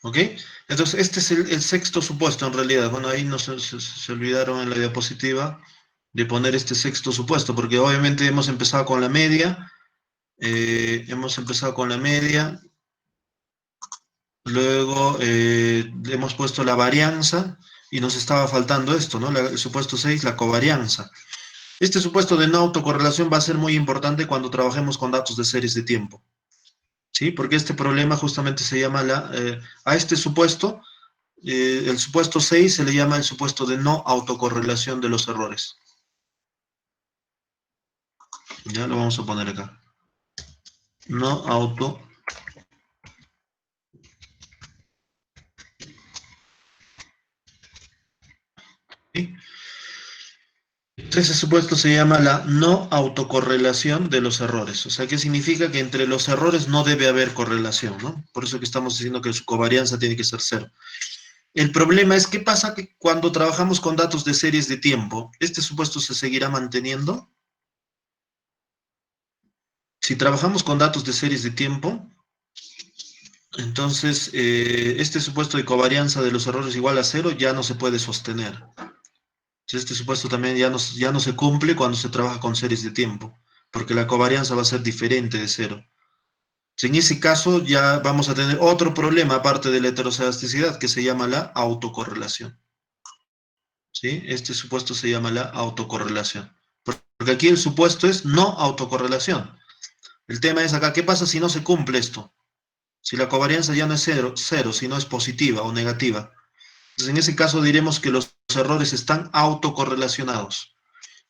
¿Ok? Entonces, este es el sexto supuesto en realidad. Bueno, ahí no se olvidaron en la diapositiva de poner este sexto supuesto, porque obviamente hemos empezado con la media, luego hemos puesto la varianza y nos estaba faltando esto, ¿no? El supuesto 6, la covarianza. Este supuesto de no autocorrelación va a ser muy importante cuando trabajemos con datos de series de tiempo, ¿sí? Porque este problema justamente se llama a este supuesto, el supuesto 6 se le llama el supuesto de no autocorrelación de los errores. Ya lo vamos a poner acá. No auto. ¿Sí? Ese supuesto se llama la no autocorrelación de los errores. O sea, ¿qué significa? Que entre los errores no debe haber correlación, ¿no? Por eso que estamos diciendo que su covarianza tiene que ser cero. El problema es qué pasa que cuando trabajamos con datos de series de tiempo, ¿este supuesto se seguirá manteniendo? Si trabajamos con datos de series de tiempo, entonces este supuesto de covarianza de los errores igual a cero ya no se puede sostener. Entonces, este supuesto también ya no se cumple cuando se trabaja con series de tiempo, porque la covarianza va a ser diferente de cero. En ese caso ya vamos a tener otro problema aparte de la heteroscedasticidad que se llama la autocorrelación. ¿Sí? Este supuesto se llama la autocorrelación. Porque aquí el supuesto es no autocorrelación. El tema es acá, ¿qué pasa si no se cumple esto? Si la covarianza ya no es cero, sino es positiva o negativa. Entonces, en ese caso diremos que los errores están autocorrelacionados.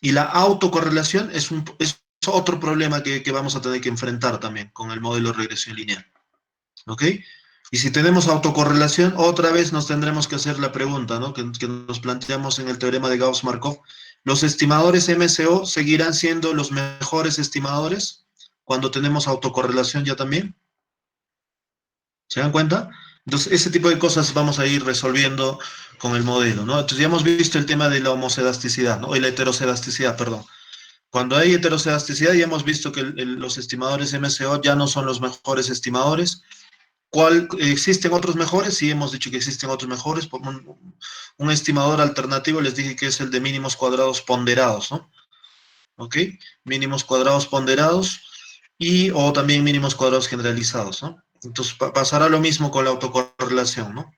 Y la autocorrelación es otro problema que vamos a tener que enfrentar también con el modelo de regresión lineal. ¿Ok? Y si tenemos autocorrelación, otra vez nos tendremos que hacer la pregunta, ¿no? Que nos planteamos en el teorema de Gauss-Markov. ¿Los estimadores MCO seguirán siendo los mejores estimadores cuando tenemos autocorrelación ya también? ¿Se dan cuenta? Entonces, ese tipo de cosas vamos a ir resolviendo con el modelo, ¿no? Entonces, ya hemos visto el tema de la homocedasticidad, ¿no? Y la heterocedasticidad, perdón. Cuando hay heterocedasticidad, ya hemos visto que los estimadores MCO ya no son los mejores estimadores. ¿Existen otros mejores? Sí, hemos dicho que existen otros mejores. Un estimador alternativo les dije que es el de mínimos cuadrados ponderados, ¿no? ¿Ok? Mínimos cuadrados ponderados o también mínimos cuadrados generalizados, ¿no? Entonces pasará lo mismo con la autocorrelación, ¿no?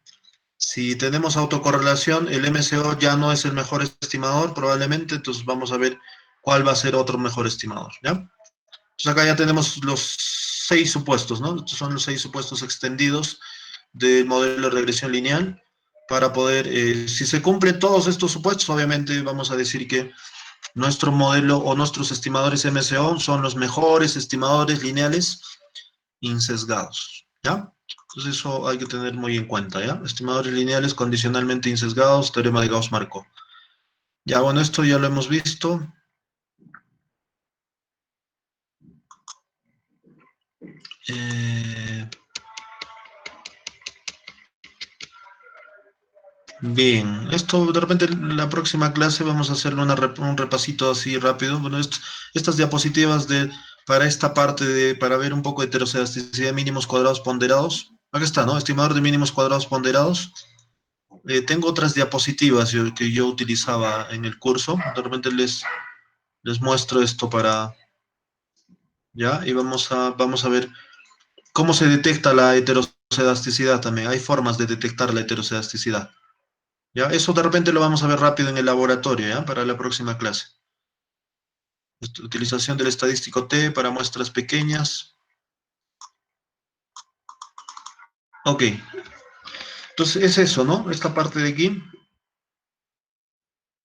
Si tenemos autocorrelación, el MCO ya no es el mejor estimador, probablemente, entonces vamos a ver cuál va a ser otro mejor estimador, ¿ya? Entonces acá ya tenemos los 6 supuestos, ¿no? Estos son los 6 supuestos extendidos del modelo de regresión lineal para poder, si se cumplen todos estos supuestos, obviamente vamos a decir que nuestro modelo o nuestros estimadores MCO son los mejores estimadores lineales insesgados, ¿ya? Entonces eso hay que tener muy en cuenta, ¿ya? Estimadores lineales condicionalmente insesgados, teorema de Gauss-Markov. Ya, bueno, esto ya lo hemos visto. Eh, Bien, esto de repente en la próxima clase vamos a hacerle un repasito así rápido. Bueno, estas diapositivas para esta parte para ver un poco de heterocedasticidad de mínimos cuadrados ponderados. Acá está, ¿no? Estimador de mínimos cuadrados ponderados. Tengo otras diapositivas que yo utilizaba en el curso. De repente les muestro esto ¿ya? Y vamos a ver cómo se detecta la heterocedasticidad también. Hay formas de detectar la heterocedasticidad. ¿Ya? Eso de repente lo vamos a ver rápido en el laboratorio, ¿ya? Para la próxima clase. Utilización del estadístico T para muestras pequeñas. Ok. Entonces es eso, ¿no? Esta parte de aquí.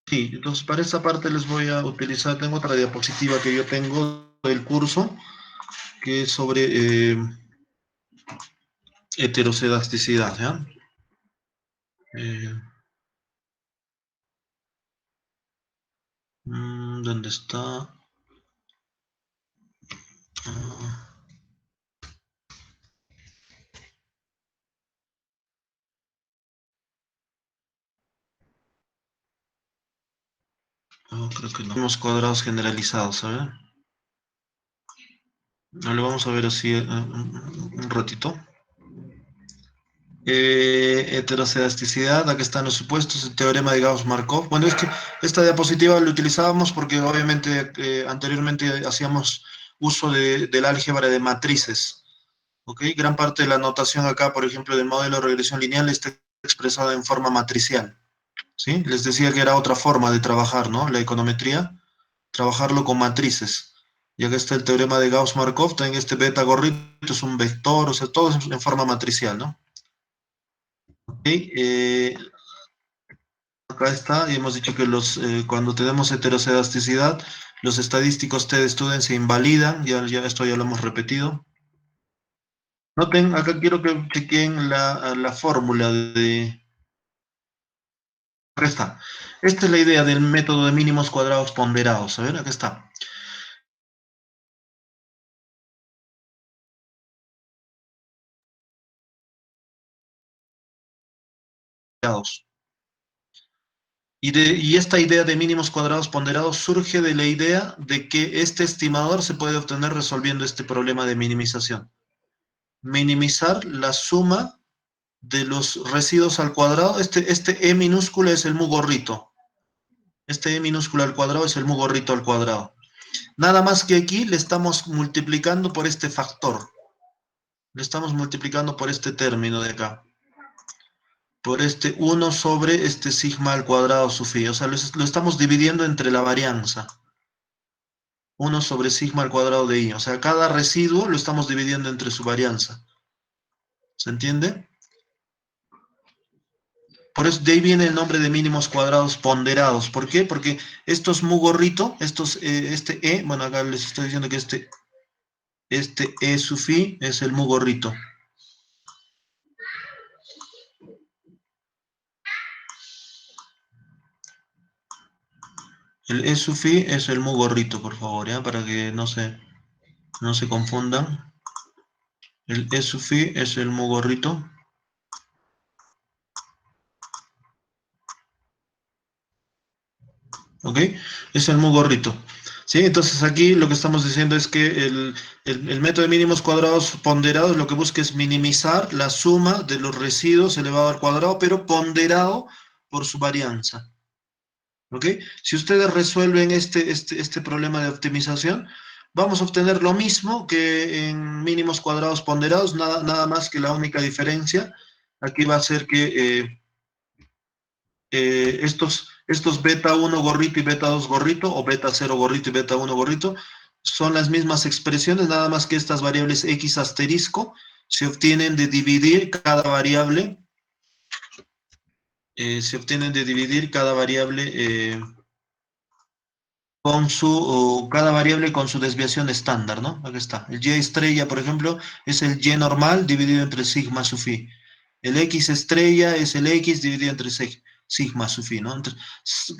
Sí, entonces para esta parte les voy a utilizar, tengo otra diapositiva que yo tengo del curso, que es sobre heterocedasticidad, ¿ya? Eh, ¿Dónde está? Ah, creo que no. Unos cuadrados generalizados, ¿sabes? Lo vamos a ver así un ratito. Heterocedasticidad, aquí están los supuestos, el teorema de Gauss-Markov. Bueno, es que esta diapositiva la utilizábamos porque obviamente anteriormente hacíamos uso del álgebra de matrices. ¿Ok? Gran parte de la notación acá, por ejemplo, del modelo de regresión lineal está expresada en forma matricial. ¿Sí? Les decía que era otra forma de trabajar, ¿no? La econometría, trabajarlo con matrices. Y acá está el teorema de Gauss-Markov, también este beta gorrito es un vector, o sea, todo es en forma matricial, ¿no? Ok, acá está, y hemos dicho que cuando tenemos heterocedasticidad, los estadísticos T de Student se invalidan, esto ya lo hemos repetido. Noten, acá quiero que chequen la fórmula acá está. Esta es la idea del método de mínimos cuadrados ponderados. A ver, acá está. Y esta idea de mínimos cuadrados ponderados surge de la idea de que este estimador se puede obtener resolviendo este problema de minimización. Minimizar la suma de los residuos al cuadrado. Este E minúscula es el mu gorrito. Este E minúscula al cuadrado es el mu gorrito al cuadrado. Nada más que aquí le estamos multiplicando por este factor. Le estamos multiplicando por este término de acá. Por este 1 sobre este sigma al cuadrado sub phi. O sea, lo estamos dividiendo entre la varianza. 1 sobre sigma al cuadrado de i. O sea, cada residuo lo estamos dividiendo entre su varianza. ¿Se entiende? Por eso de ahí viene el nombre de mínimos cuadrados ponderados. ¿Por qué? Porque estos mu gorrito, este E, bueno, acá les estoy diciendo que este E sub phi es el mu gorrito. El E sub phi es el mu gorrito, por favor, ¿ya? Para que no se confundan. El E sub phi es el mu gorrito. ¿Ok? Es el mu gorrito. ¿Sí? Entonces aquí lo que estamos diciendo es que el método de mínimos cuadrados ponderados lo que busca es minimizar la suma de los residuos elevado al cuadrado, pero ponderado por su varianza. ¿Ok? Si ustedes resuelven este problema de optimización, vamos a obtener lo mismo que en mínimos cuadrados ponderados, nada más que la única diferencia aquí va a ser que estos beta 1 gorrito y beta 2 gorrito, o beta 0 gorrito y beta 1 gorrito, son las mismas expresiones, nada más que estas variables x asterisco se obtienen de dividir cada variable, cada variable con su desviación estándar, ¿no? Aquí está. El y estrella, por ejemplo, es el y normal dividido entre sigma sub phi. El x estrella es el x dividido entre sigma sub phi, ¿no?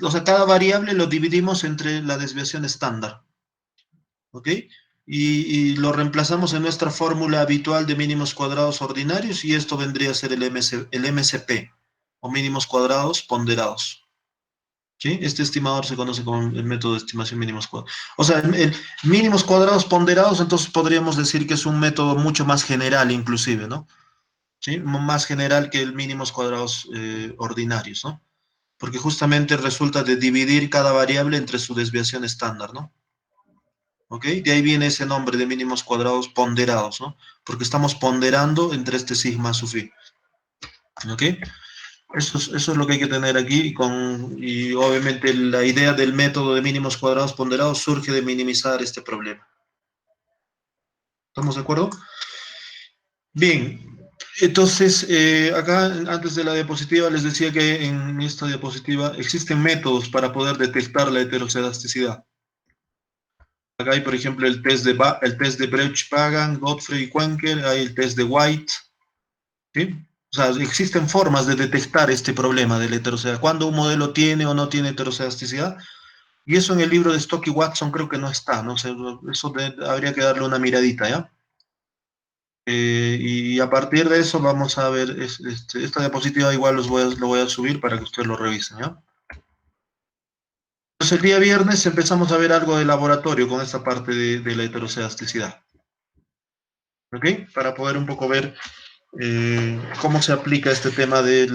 O sea, cada variable lo dividimos entre la desviación estándar. ¿Ok? Y lo reemplazamos en nuestra fórmula habitual de mínimos cuadrados ordinarios y esto vendría a ser el MCP o mínimos cuadrados ponderados. ¿Sí? Este estimador se conoce como el método de estimación mínimos cuadrados. O sea, el mínimos cuadrados ponderados, entonces podríamos decir que es un método mucho más general inclusive, ¿no? ¿Sí? Más general que el mínimos cuadrados ordinarios, ¿no? Porque justamente resulta de dividir cada variable entre su desviación estándar, ¿no? ¿Ok? De ahí viene ese nombre de mínimos cuadrados ponderados, ¿no? Porque estamos ponderando entre este sigma sub i. ¿Ok? Eso es lo que hay que tener aquí y obviamente la idea del método de mínimos cuadrados ponderados surge de minimizar este problema. ¿Estamos de acuerdo? Bien, entonces acá antes de la diapositiva les decía que en esta diapositiva existen métodos para poder detectar la heteroscedasticidad. Acá hay, por ejemplo, el test de Brecht-Pagan, Godfrey y Quenker, hay el test de White, ¿sí? O sea, existen formas de detectar este problema de la heteroscedasticidad, cuando un modelo tiene o no tiene heteroscedasticidad, y eso en el libro de Stock y Watson creo que no está, ¿no? O sea, habría que darle una miradita, ¿ya? Y a partir de eso vamos a ver, esta diapositiva igual lo voy a subir para que ustedes lo revisen, ¿ya? Entonces el día viernes empezamos a ver algo de laboratorio con esta parte de la heteroscedasticidad. ¿Ok? Para poder un poco ver cómo se aplica este tema de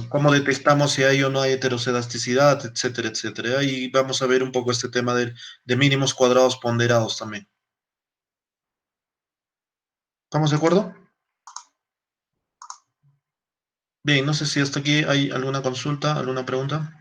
cómo detectamos si hay o no hay heteroscedasticidad, etcétera, etcétera. Y vamos a ver un poco este tema de mínimos cuadrados ponderados también. ¿Estamos de acuerdo? Bien, no sé si hasta aquí hay alguna consulta, alguna pregunta.